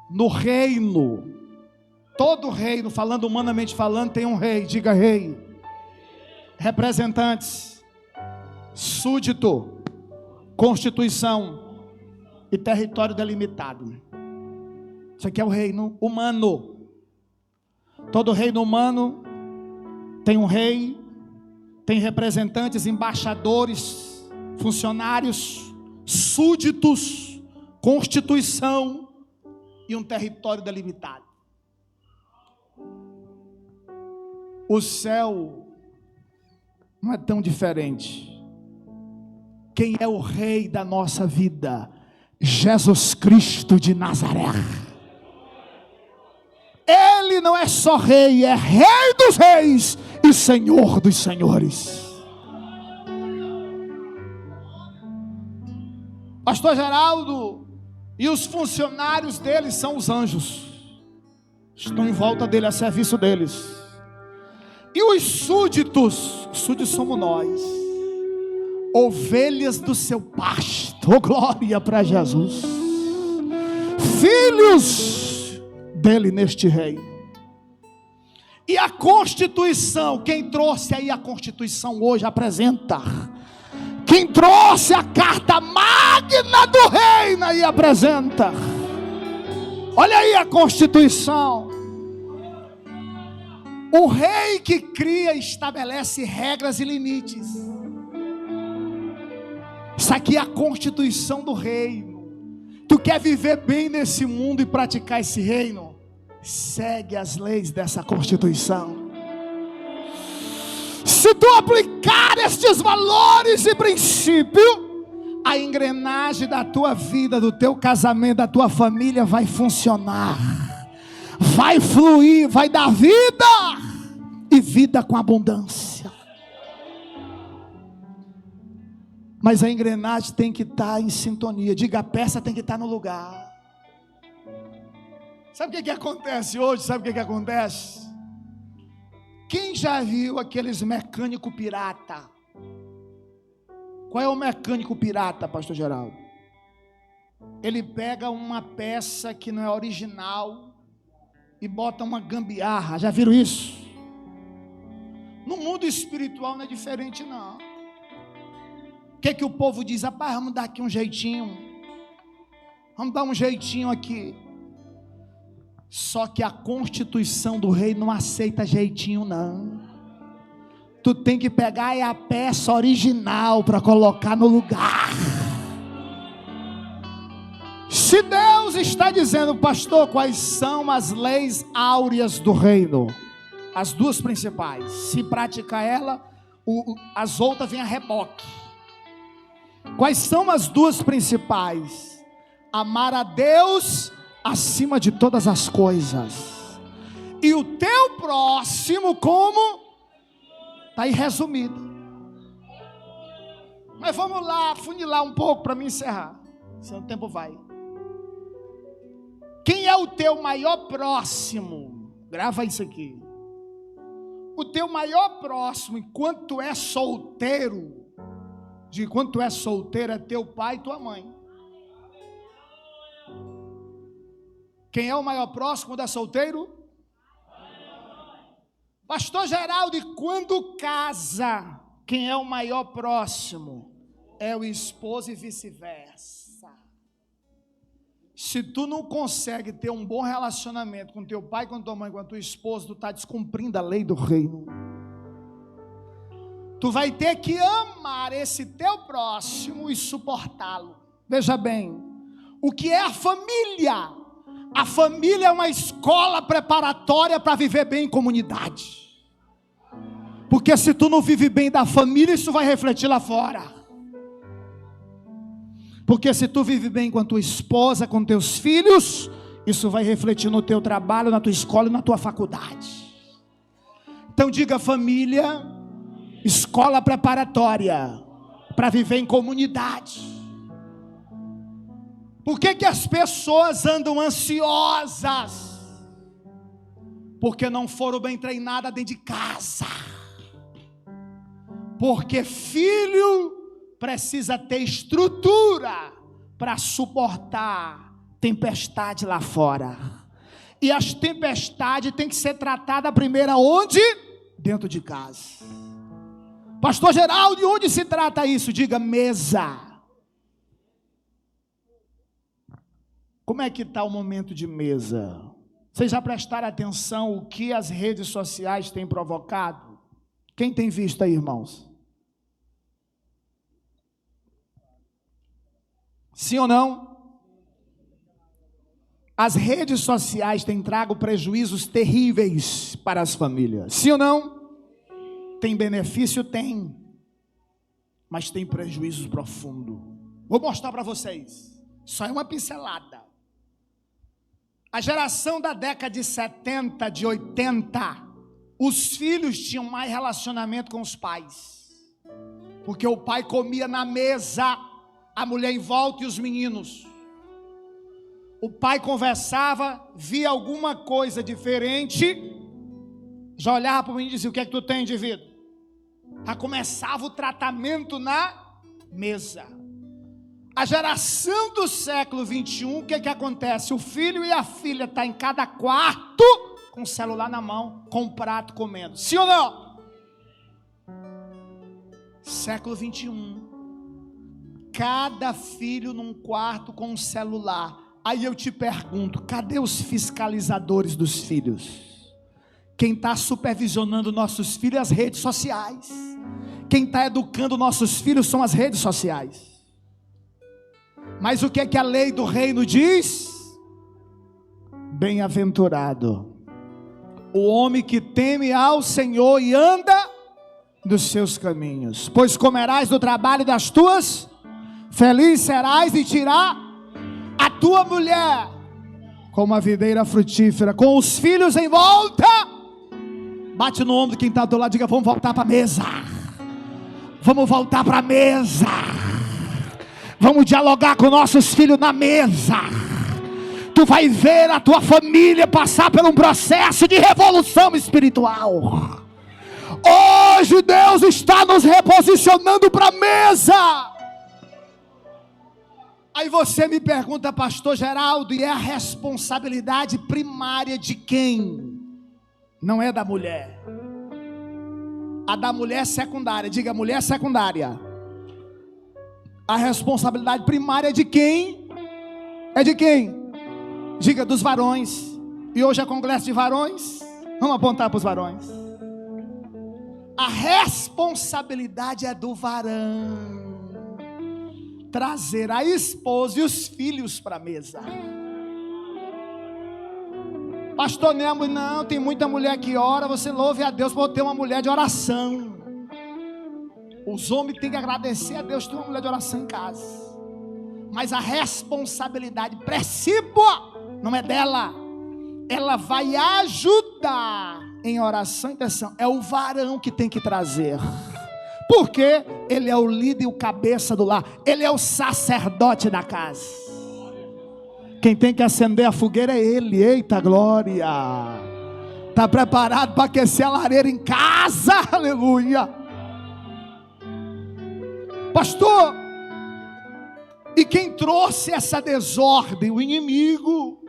Speaker 1: No reino, todo reino, falando humanamente falando, tem um rei. Diga: rei. Representantes, súdito, constituição e território delimitado. Isso aqui é o reino humano. Todo reino humano tem um rei, tem representantes, embaixadores, funcionários, súditos, constituição e um território delimitado. O céu não é tão diferente. Quem é o rei da nossa vida? Jesus Cristo de Nazaré. Ele não é só rei, é rei dos reis e senhor dos senhores. Pastor Geraldo e os funcionários dele são os anjos. Estão em volta dele, a serviço deles. E os súditos somos nós, ovelhas do seu pasto. Oh, glória para Jesus. Filhos dele neste reino. E a Constituição, quem trouxe aí a Constituição hoje apresenta. Quem trouxe a carta magna do reino aí apresenta. Olha aí a Constituição. O rei que cria estabelece regras e limites. Isso aqui é a Constituição do reino. Tu quer viver bem nesse mundo e praticar esse reino? Segue as leis dessa Constituição. Se tu aplicar estes valores e princípios, a engrenagem da tua vida, do teu casamento, da tua família vai funcionar, vai fluir, vai dar vida, e vida com abundância. Mas a engrenagem tem que estar em sintonia. Diga, a peça tem que estar no lugar. Sabe o que acontece hoje? Sabe o que acontece? Quem já viu aqueles mecânico pirata? Qual é o mecânico pirata, pastor Geraldo? Ele pega uma peça que não é original e bota uma gambiarra. Já viram isso? No mundo espiritual não é diferente não. O que o povo diz? Rapaz, vamos dar aqui um jeitinho. Vamos dar um jeitinho aqui. Só que a Constituição do rei não aceita jeitinho não. Tu tem que pegar a peça original para colocar no lugar. Se Deus está dizendo, pastor, quais são as leis áureas do reino? As duas principais. Se praticar ela, as outras vêm a reboque. Quais são as duas principais? Amar a Deus acima de todas as coisas, e o teu próximo como? Está aí resumido. Mas vamos lá, funilar um pouco para me encerrar, senão o tempo vai. Quem é o teu maior próximo? Grava isso aqui. O teu maior próximo, enquanto tu é solteiro, enquanto tu é solteiro, é teu pai e tua mãe. Quem é o maior próximo quando é solteiro? Pastor Geraldo, e quando casa, quem é o maior próximo? É o esposo e vice-versa. Se tu não consegue ter um bom relacionamento com teu pai, com tua mãe, com a tua esposa, tu está descumprindo a lei do reino. Tu vai ter que amar esse teu próximo e suportá-lo. Veja bem, o que é a família? A família é uma escola preparatória para viver bem em comunidade. Porque se tu não vive bem da família, isso vai refletir lá fora. Porque se tu vive bem com a tua esposa, com teus filhos, isso vai refletir no teu trabalho, na tua escola e na tua faculdade. Então diga, família, escola preparatória para viver em comunidade. Por que as pessoas andam ansiosas? Porque não foram bem treinadas dentro de casa. Porque filho precisa ter estrutura para suportar tempestade lá fora. E as tempestades têm que ser tratadas primeiro onde? Dentro de casa. Pastor Geraldo, de onde se trata isso? Diga, mesa. Como é que está o momento de mesa? Vocês já prestaram atenção o que as redes sociais têm provocado? Quem tem visto aí, irmãos? Sim ou não? As redes sociais têm trago prejuízos terríveis para as famílias. Sim ou não? Tem benefício? Tem. Mas tem prejuízo profundo. Vou mostrar para vocês. Só é uma pincelada. A geração da década de 70, de 80, os filhos tinham mais relacionamento com os pais. Porque o pai comia na mesa, a mulher em volta e os meninos. O pai conversava, via alguma coisa diferente, já olhava para o menino e dizia: o que é que tu tem, indivíduo? Já começava o tratamento na mesa. A geração do século 21, o que é que acontece? O filho e a filha estão em cada quarto, com o celular na mão, com um prato comendo. Sim ou não? Século 21. Cada filho num quarto com um celular. Aí eu te pergunto, cadê os fiscalizadores dos filhos? Quem está supervisionando nossos filhos é as redes sociais. Quem está educando nossos filhos são as redes sociais. Mas o que é que a lei do reino diz? Bem-aventurado o homem que teme ao Senhor e anda dos seus caminhos, pois comerás do trabalho das tuas, feliz serás e tirar a tua mulher como a videira frutífera, com os filhos em volta. Bate no ombro de quem está do lado, diga: vamos voltar para a mesa. Vamos voltar para a mesa. Vamos dialogar com nossos filhos na mesa. Tu vai ver a tua família passar por um processo de revolução espiritual. Hoje Deus está nos reposicionando para a mesa. Aí você me pergunta: pastor Geraldo, e é a responsabilidade primária de quem? Não é da mulher. A da mulher é secundária. Diga: mulher secundária. A responsabilidade primária é de quem? É de quem? Diga: dos varões. E hoje é congresso de varões. Vamos apontar para os varões. A responsabilidade é do varão trazer a esposa e os filhos para a mesa. Pastor Nemo, não, tem muita mulher que ora. Você louve a Deus por ter uma mulher de oração. Os homens têm que agradecer a Deus por ter uma mulher de oração em casa. Mas a responsabilidade principal não é dela. Ela vai ajudar em oração e intercessão. É o varão que tem que trazer. Porque ele é o líder e o cabeça do lar. Ele é o sacerdote da casa. Quem tem que acender a fogueira é ele. Eita glória! Está preparado para aquecer a lareira em casa? Aleluia! Pastor, e quem trouxe essa desordem? O inimigo.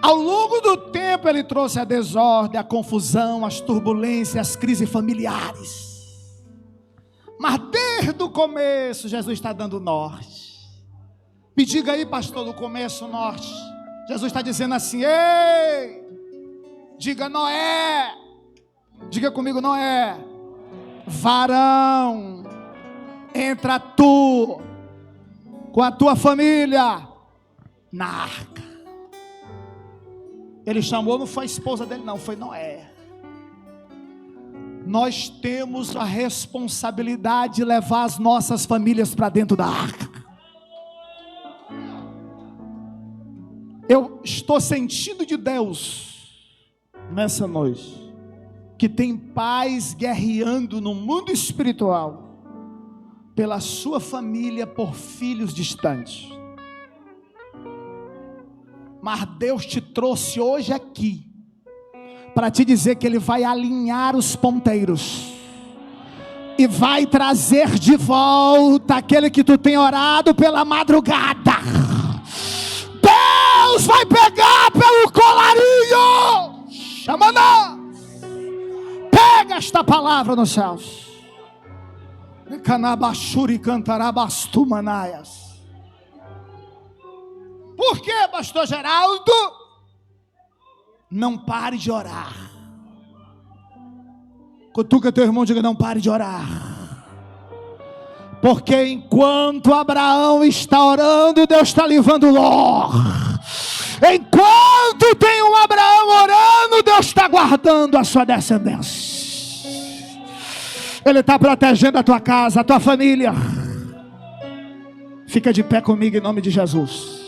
Speaker 1: Ao longo do tempo ele trouxe a desordem, a confusão, as turbulências, as crises familiares. Mas desde o começo Jesus está dando norte. Me diga aí, pastor, do começo o norte. Jesus está dizendo assim: ei, diga Noé, diga comigo Noé, varão, entra tu com a tua família na arca. Ele chamou, não foi a esposa dele não, foi Noé. Nós temos a responsabilidade de levar as nossas famílias para dentro da arca. Eu estou sentindo de Deus nessa noite que tem pais guerreando no mundo espiritual pela sua família, por filhos distantes. Mas Deus te trouxe hoje aqui para te dizer que Ele vai alinhar os ponteiros e vai trazer de volta aquele que tu tem orado pela madrugada. Deus vai pegar pelo colarinho. Chama-nos. Pega esta palavra nos céus. Canabachuri cantarabastu manaias. Por que, pastor Geraldo? Não pare de orar. Cutuca teu irmão, diga: não pare de orar. Porque enquanto Abraão está orando, Deus está livrando Ló. Enquanto tem um Abraão orando, Deus está guardando a sua descendência. Ele está protegendo a tua casa, a tua família. Fica de pé comigo em nome de Jesus.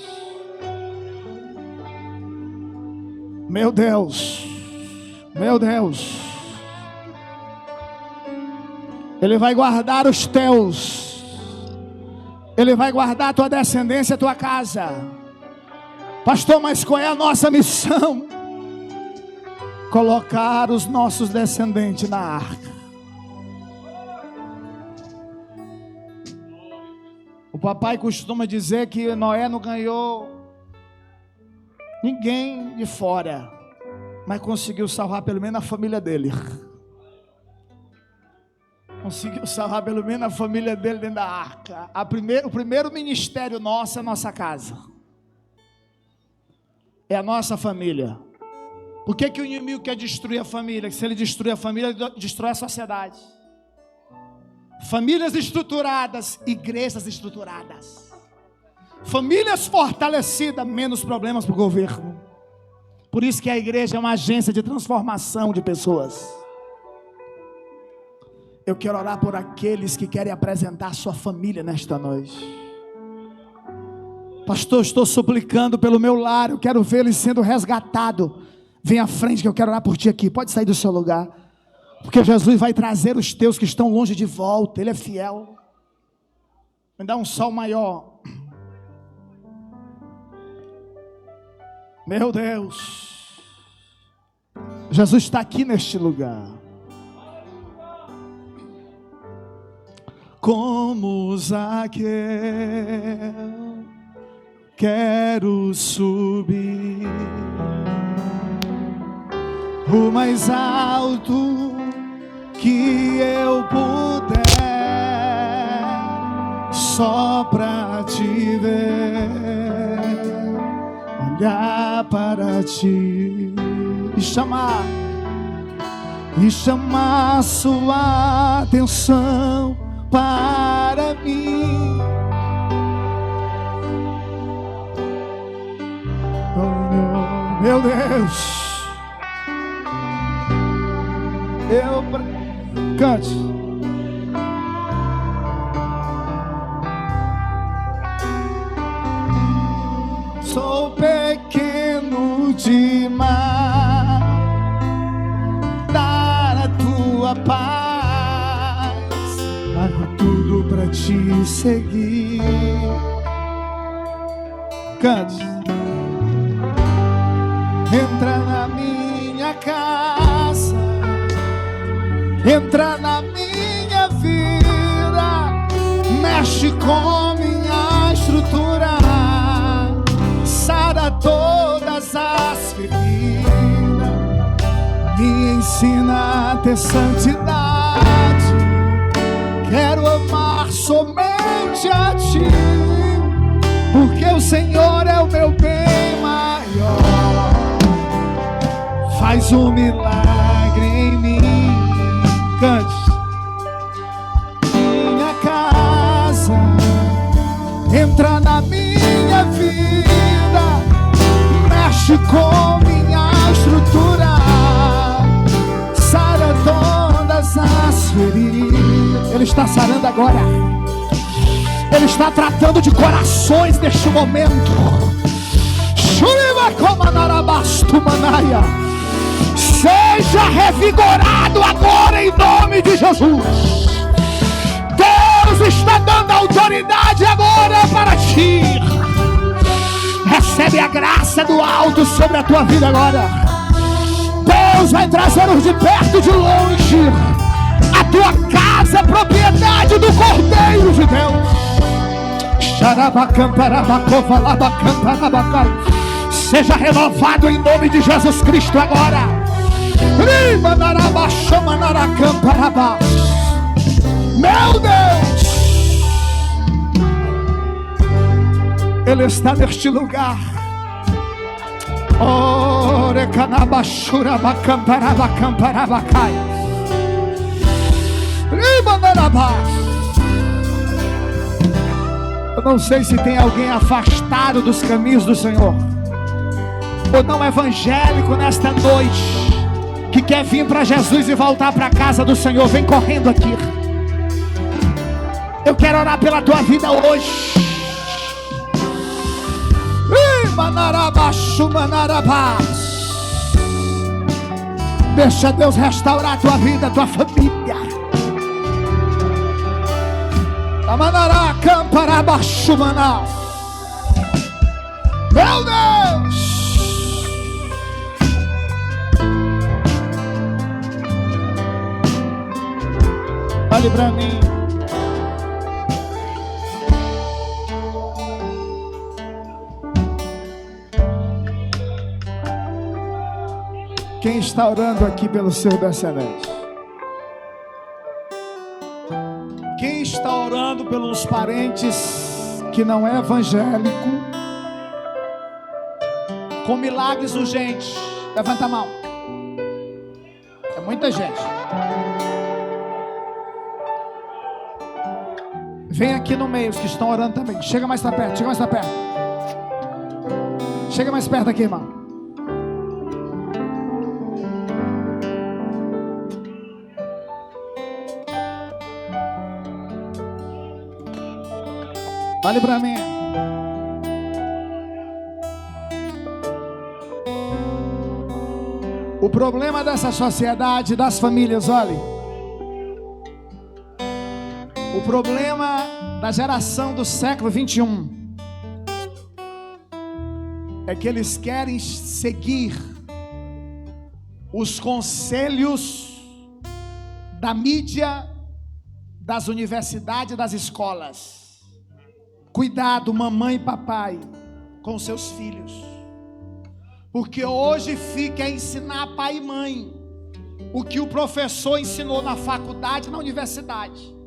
Speaker 1: Meu Deus, meu Deus. Ele vai guardar os teus. Ele vai guardar a tua descendência, a tua casa. Pastor, mas qual é a nossa missão? Colocar os nossos descendentes na arca. O papai costuma dizer que Noé não ganhou ninguém de fora, mas conseguiu salvar pelo menos a família dele. Conseguiu salvar pelo menos a família dele dentro da arca. O primeiro ministério nosso é a nossa casa. É a nossa família. Por que o inimigo quer destruir a família? Que se ele destruir a família, ele destrói a sociedade. Famílias estruturadas, igrejas estruturadas. Famílias fortalecidas, menos problemas para o governo. Por isso que a igreja é uma agência de transformação de pessoas. Eu quero orar por aqueles que querem apresentar a sua família nesta noite. Pastor, estou suplicando pelo meu lar, eu quero ver ele sendo resgatado. Vem à frente que eu quero orar por ti aqui. Pode sair do seu lugar. Porque Jesus vai trazer os teus que estão longe de volta. Ele é fiel. Me dá um sol maior. Meu Deus. Jesus está aqui neste lugar. Como Zaqueu, quero subir o mais alto que eu puder, só pra te ver, olhar para ti e chamar sua atenção para mim. Oh, meu Deus. Cante. Sou pequeno demais, dar a tua paz, largo tudo pra te seguir. Cante. Entra na minha casa, entra na minha vida, mexe com minha estrutura, sara todas as feridas, me ensina a ter santidade. Quero amar somente a ti, porque o Senhor é o meu bem maior. Faz um milagre em mim. Cante. Minha casa, entra na minha vida, mexe com minha estrutura, sara todas as feridas. Ele está sarando agora. Ele está tratando de corações neste momento. Seja revigorado agora em nome de Jesus. Deus está dando autoridade agora para ti. Recebe a graça do alto sobre a tua vida agora. Deus vai trazer-os de perto e de longe. A tua casa é propriedade do Cordeiro de Deus. Seja renovado em nome de Jesus Cristo agora. Meu Deus, Ele está neste lugar. Eu não sei se tem alguém afastado dos caminhos do Senhor. ou não evangélico nesta noite, que quer vir para Jesus e voltar para a casa do Senhor, vem correndo aqui. Eu quero orar pela tua vida hoje. Deixa Deus restaurar a tua vida, a tua família. Meu Deus! Olhe para mim. Quem está orando aqui pelo seu descendente? Quem está orando pelos parentes que não é evangélico, com milagres urgentes? Levanta a mão. É muita gente. Vem aqui no meio, os que estão orando também. Chega mais para perto, chega mais para perto. Chega mais perto aqui, irmão. Olhe para mim. O problema dessa sociedade, das famílias, olhe. O problema da geração do século 21 é que eles querem seguir os conselhos da mídia, das universidades, das escolas. Cuidado, mamãe e papai, com seus filhos, porque hoje fica a ensinar pai e mãe o que o professor ensinou na faculdade, na universidade.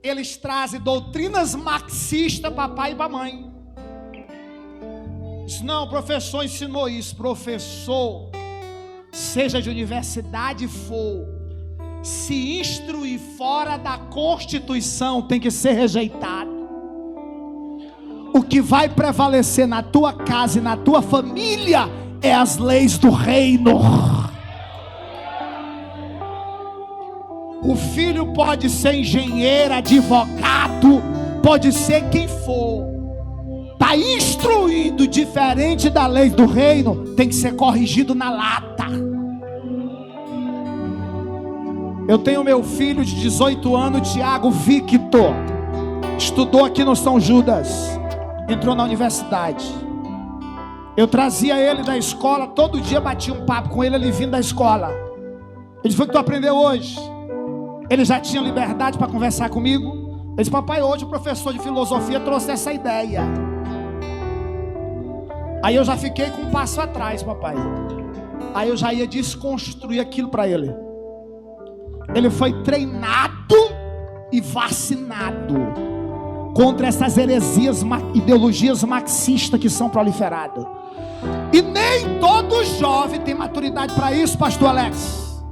Speaker 1: Eles trazem doutrinas marxistas para pai e para mãe. Não, o professor ensinou isso. Professor, seja de universidade for, se instruir fora da Constituição, tem que ser rejeitado. O que vai prevalecer na tua casa e na tua família é as leis do reino. O filho pode ser engenheiro, advogado, pode ser quem for. Está instruído diferente da lei do reino, tem que ser corrigido na lata. Eu tenho meu filho de 18 anos, Tiago Victor. Estudou aqui no São Judas. Entrou na universidade. Eu trazia ele da escola, todo dia batia um papo com ele, ele vindo da escola. Ele disse: foi o que tu aprendeu hoje? Ele já tinha liberdade para conversar comigo. Ele disse: papai, hoje o professor de filosofia trouxe essa ideia. Aí eu já fiquei com um passo atrás, papai. Aí eu já ia desconstruir aquilo para ele. Ele foi treinado e vacinado contra essas heresias, ideologias marxistas que são proliferadas. E nem todo jovem tem maturidade para isso, pastor Alex.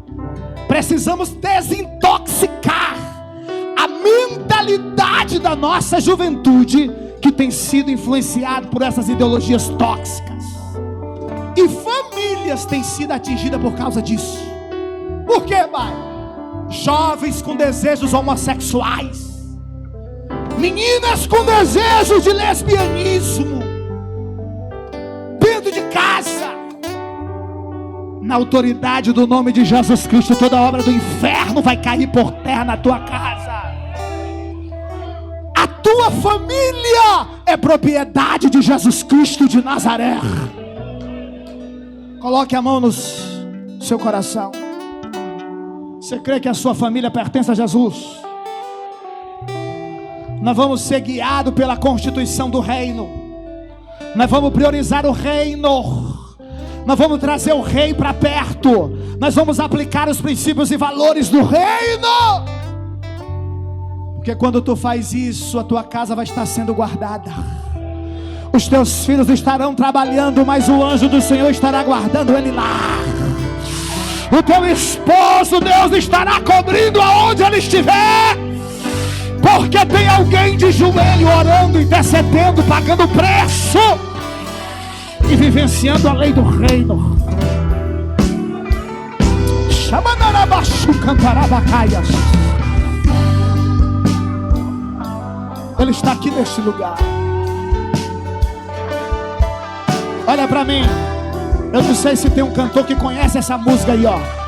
Speaker 1: Precisamos desintoxicar a mentalidade da nossa juventude, que tem sido influenciada por essas ideologias tóxicas. E famílias têm sido atingidas por causa disso. Por quê, pai? Jovens com desejos homossexuais, meninas com desejos de lesbianismo, dentro de casa. Na autoridade do nome de Jesus Cristo, toda obra do inferno vai cair por terra na tua casa. A tua família é propriedade de Jesus Cristo de Nazaré. Coloque a mão no seu coração. Você crê que a sua família pertence a Jesus? Nós vamos ser guiados pela Constituição do reino. Nós vamos priorizar o reino. Nós vamos trazer o rei para perto. Nós vamos aplicar os princípios e valores do reino. Porque quando tu faz isso, a tua casa vai estar sendo guardada. Os teus filhos estarão trabalhando, mas o anjo do Senhor estará guardando ele lá. O teu esposo, Deus estará cobrindo aonde ele estiver. Porque tem alguém de joelho orando, intercedendo, pagando preço. e vivenciando a lei do reino. Chamanarabaxu cantarabacaias. Ele está aqui neste lugar. Olha para mim. Eu não sei se tem um cantor que conhece essa música aí, ó.